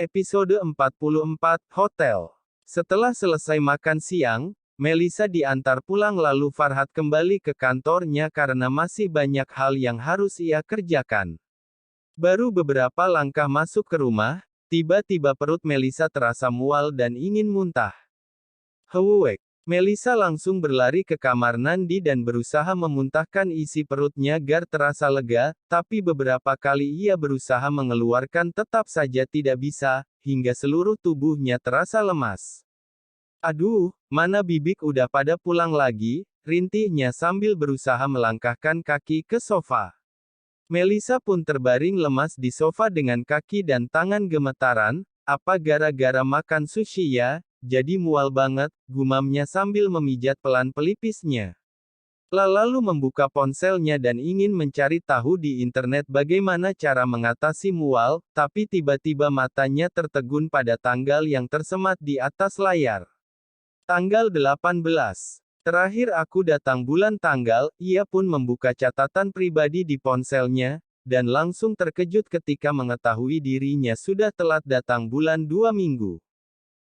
Episode 44, Hotel. Setelah selesai makan siang, Melisa diantar pulang lalu Farhat kembali ke kantornya karena masih banyak hal yang harus ia kerjakan. Baru beberapa langkah masuk ke rumah, tiba-tiba perut Melisa terasa mual dan ingin muntah. Hewek. Melisa langsung berlari ke kamar Nandi dan berusaha memuntahkan isi perutnya agar terasa lega, tapi beberapa kali ia berusaha mengeluarkan tetap saja tidak bisa, hingga seluruh tubuhnya terasa lemas. Aduh, mana Bibik udah pada pulang lagi, rintihnya sambil berusaha melangkahkan kaki ke sofa. Melisa pun terbaring lemas di sofa dengan kaki dan tangan gemetaran, apa gara-gara makan sushi ya? Jadi mual banget, gumamnya sambil memijat pelan pelipisnya. Lalu membuka ponselnya dan ingin mencari tahu di internet bagaimana cara mengatasi mual, tapi tiba-tiba matanya tertegun pada tanggal yang tersemat di atas layar. Tanggal 18. Terakhir aku datang bulan tanggal, ia pun membuka catatan pribadi di ponselnya, dan langsung terkejut ketika mengetahui dirinya sudah telat datang bulan 2 minggu.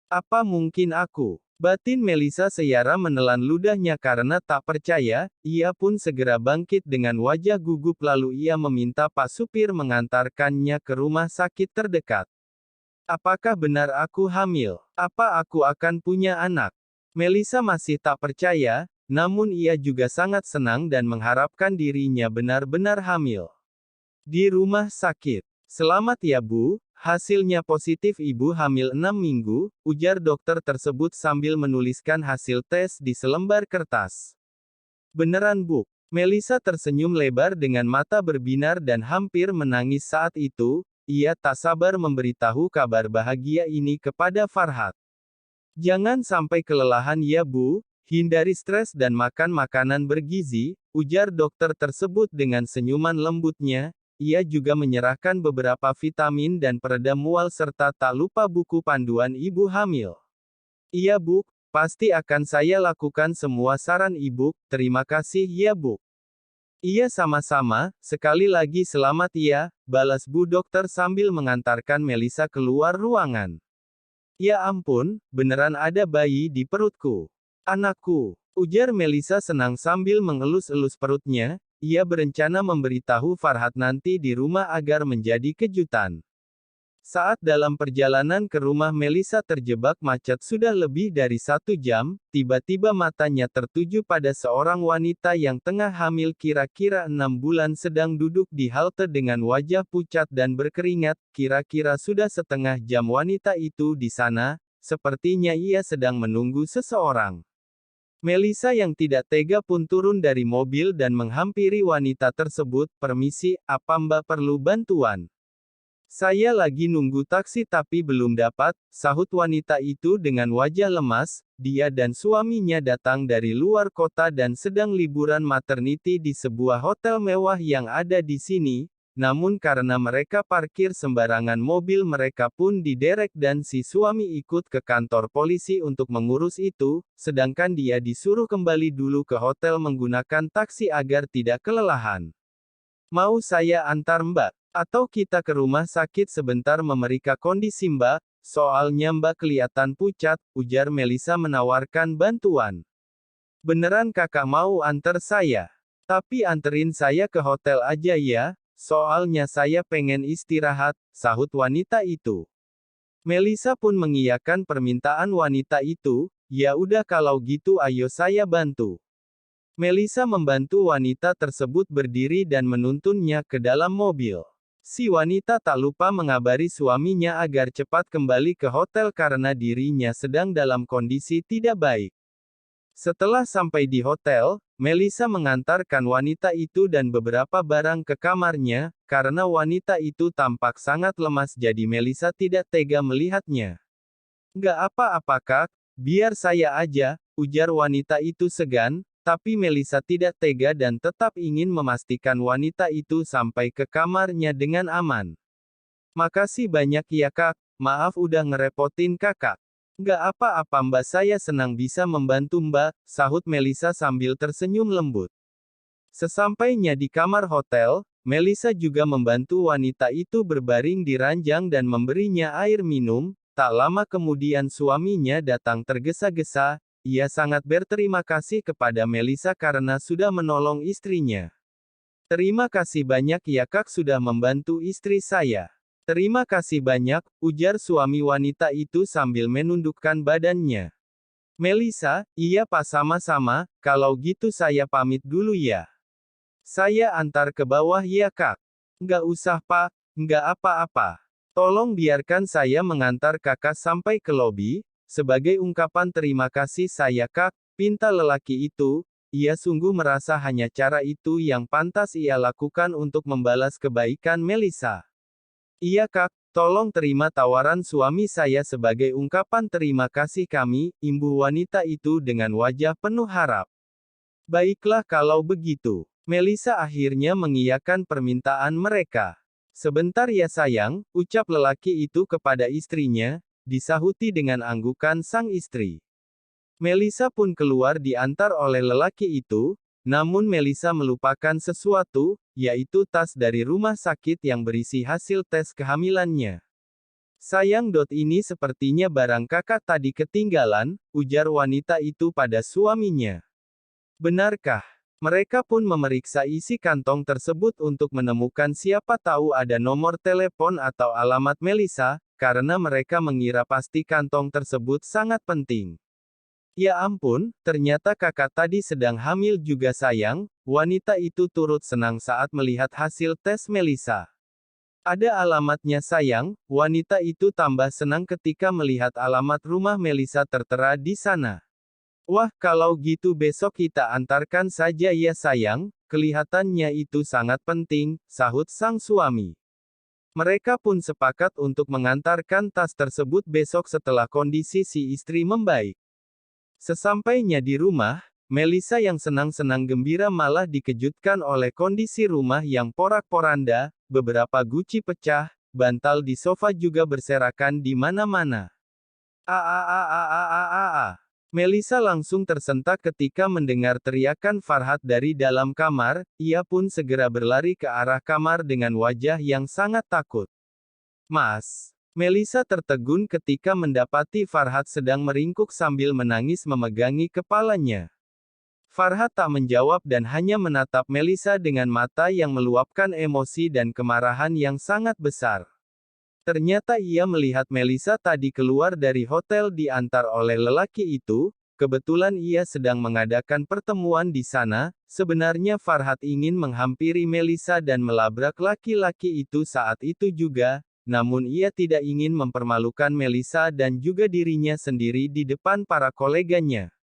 Apa mungkin aku? Batin Melisa seyara menelan ludahnya karena tak percaya, ia pun segera bangkit dengan wajah gugup lalu ia meminta Pak Supir mengantarkannya ke rumah sakit terdekat. Apakah benar aku hamil? Apa aku akan punya anak? Melisa masih tak percaya, namun ia juga sangat senang dan mengharapkan dirinya benar-benar hamil. Di rumah sakit. Selamat ya Bu, hasilnya positif Ibu hamil 6 minggu, ujar dokter tersebut sambil menuliskan hasil tes di selembar kertas. Beneran Bu? Melisa tersenyum lebar dengan mata berbinar dan hampir menangis saat itu, ia tak sabar memberitahu kabar bahagia ini kepada Farhat. Jangan sampai kelelahan ya Bu, hindari stres dan makan makanan bergizi, ujar dokter tersebut dengan senyuman lembutnya. Ia juga menyerahkan beberapa vitamin dan peredam mual serta tak lupa buku panduan ibu hamil. Iya Bu, pasti akan saya lakukan semua saran Ibu, terima kasih ya Bu. Iya sama-sama, sekali lagi selamat ya, balas Bu dokter sambil mengantarkan Melisa keluar ruangan. Ya ampun, beneran ada bayi di perutku. Anakku, ujar Melisa senang sambil mengelus-elus perutnya. Ia berencana memberitahu Farhat nanti di rumah agar menjadi kejutan. Saat dalam perjalanan ke rumah Melisa terjebak macet sudah lebih dari 1 jam, tiba-tiba matanya tertuju pada seorang wanita yang tengah hamil kira-kira 6 bulan sedang duduk di halte dengan wajah pucat dan berkeringat, kira-kira sudah setengah jam wanita itu di sana, sepertinya ia sedang menunggu seseorang. Melisa yang tidak tega pun turun dari mobil dan menghampiri wanita tersebut, permisi, apa Mbak perlu bantuan? Saya lagi nunggu taksi tapi belum dapat, sahut wanita itu dengan wajah lemas, dia dan suaminya datang dari luar kota dan sedang liburan maternity di sebuah hotel mewah yang ada di sini. Namun karena mereka parkir sembarangan mobil mereka pun diderek dan si suami ikut ke kantor polisi untuk mengurus itu, sedangkan dia disuruh kembali dulu ke hotel menggunakan taksi agar tidak kelelahan. Mau saya antar Mbak? Atau kita ke rumah sakit sebentar memeriksa kondisi Mbak? Soalnya Mbak kelihatan pucat, ujar Melisa menawarkan bantuan. Beneran kakak mau antar saya? Tapi anterin saya ke hotel aja ya. Soalnya saya pengen istirahat, sahut wanita itu. Melisa pun mengiyakan permintaan wanita itu, ya udah kalau gitu ayo saya bantu. Melisa membantu wanita tersebut berdiri dan menuntunnya ke dalam mobil. Si wanita tak lupa mengabari suaminya agar cepat kembali ke hotel karena dirinya sedang dalam kondisi tidak baik. Setelah sampai di hotel, Melisa mengantarkan wanita itu dan beberapa barang ke kamarnya, karena wanita itu tampak sangat lemas jadi Melisa tidak tega melihatnya. Nggak apa-apa Kak, biar saya aja, ujar wanita itu segan, tapi Melisa tidak tega dan tetap ingin memastikan wanita itu sampai ke kamarnya dengan aman. Makasih banyak ya Kak, maaf udah ngerepotin Kakak. Nggak apa-apa Mbak, saya senang bisa membantu Mbak, sahut Melisa sambil tersenyum lembut. Sesampainya di kamar hotel, Melisa juga membantu wanita itu berbaring di ranjang dan memberinya air minum. Tak lama kemudian suaminya datang tergesa-gesa. Ia sangat berterima kasih kepada Melisa karena sudah menolong istrinya. "Terima kasih banyak ya Kak sudah membantu istri saya." "Terima kasih banyak," ujar suami wanita itu sambil menundukkan badannya. "Melisa, iya Pak sama-sama, kalau gitu saya pamit dulu ya. Saya antar ke bawah ya Kak." "Nggak usah Pak, nggak apa-apa. Tolong biarkan saya mengantar Kakak sampai ke lobi, sebagai ungkapan terima kasih saya Kak," pinta lelaki itu. Ia sungguh merasa hanya cara itu yang pantas ia lakukan untuk membalas kebaikan Melisa. "Iya Kak, tolong terima tawaran suami saya sebagai ungkapan terima kasih kami," imbuh wanita itu dengan wajah penuh harap. "Baiklah kalau begitu." Melisa akhirnya mengiyakan permintaan mereka. "Sebentar ya sayang," ucap lelaki itu kepada istrinya, disahuti dengan anggukan sang istri. Melisa pun keluar diantar oleh lelaki itu, namun Melisa melupakan sesuatu, yaitu tas dari rumah sakit yang berisi hasil tes kehamilannya. "Sayang, ini sepertinya barang Kakak tadi ketinggalan," ujar wanita itu pada suaminya. "Benarkah?" Mereka pun memeriksa isi kantong tersebut untuk menemukan siapa tahu ada nomor telepon atau alamat Melisa, karena mereka mengira pasti kantong tersebut sangat penting. "Ya ampun, ternyata Kakak tadi sedang hamil juga sayang," wanita itu turut senang saat melihat hasil tes Melisa. "Ada alamatnya sayang," wanita itu tambah senang ketika melihat alamat rumah Melisa tertera di sana. "Wah, kalau gitu besok kita antarkan saja ya sayang, kelihatannya itu sangat penting," sahut sang suami. Mereka pun sepakat untuk mengantarkan tas tersebut besok setelah kondisi si istri membaik. Sesampainya di rumah, Melisa yang senang-senang gembira malah dikejutkan oleh kondisi rumah yang porak-poranda, beberapa guci pecah, bantal di sofa juga berserakan di mana-mana. Melisa langsung tersentak ketika mendengar teriakan Farhat dari dalam kamar. Ia pun segera berlari ke arah kamar dengan wajah yang sangat takut. "Mas!" Melisa tertegun ketika mendapati Farhat sedang meringkuk sambil menangis memegangi kepalanya. Farhat tak menjawab dan hanya menatap Melisa dengan mata yang meluapkan emosi dan kemarahan yang sangat besar. Ternyata ia melihat Melisa tadi keluar dari hotel diantar oleh lelaki itu. Kebetulan ia sedang mengadakan pertemuan di sana. Sebenarnya Farhat ingin menghampiri Melisa dan melabrak laki-laki itu saat itu juga, namun ia tidak ingin mempermalukan Melisa dan juga dirinya sendiri di depan para koleganya.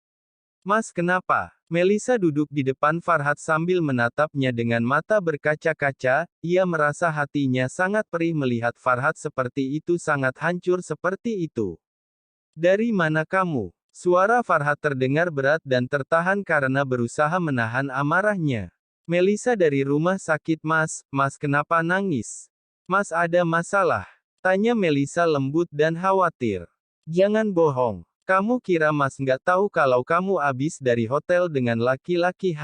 "Mas, kenapa?" Melisa duduk di depan Farhat sambil menatapnya dengan mata berkaca-kaca. Ia merasa hatinya sangat perih melihat Farhat seperti itu, sangat hancur seperti itu. "Dari mana kamu?" Suara Farhat terdengar berat dan tertahan karena berusaha menahan amarahnya. "Melisa dari rumah sakit Mas. Mas kenapa nangis? Mas ada masalah?" tanya Melisa lembut dan khawatir. "Jangan bohong. Kamu kira Mas nggak tahu kalau kamu habis dari hotel dengan laki-laki?"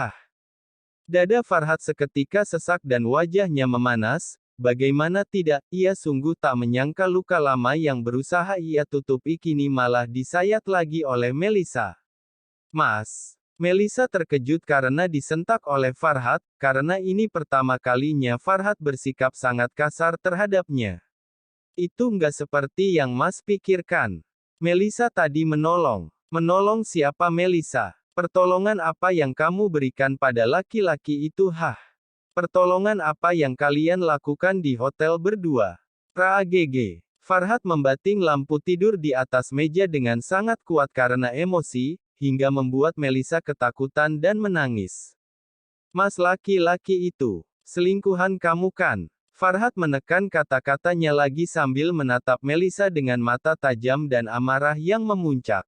Dada Farhat seketika sesak dan wajahnya memanas. Bagaimana tidak, ia sungguh tak menyangka luka lama yang berusaha ia tutupi kini malah disayat lagi oleh Melisa. "Mas!" Melisa terkejut karena disentak oleh Farhat, karena ini pertama kalinya Farhat bersikap sangat kasar terhadapnya. "Itu nggak seperti yang Mas pikirkan. Melisa tadi menolong." "Menolong siapa Melisa? Pertolongan apa yang kamu berikan pada laki-laki itu?" "Pertolongan apa yang kalian lakukan di hotel berdua?" "Ragg." Farhat membating lampu tidur di atas meja dengan sangat kuat karena emosi, hingga membuat Melisa ketakutan dan menangis. "Mas, laki-laki itu selingkuhan kamu kan?" Farhat menekan kata-katanya lagi sambil menatap Melisa dengan mata tajam dan amarah yang memuncak.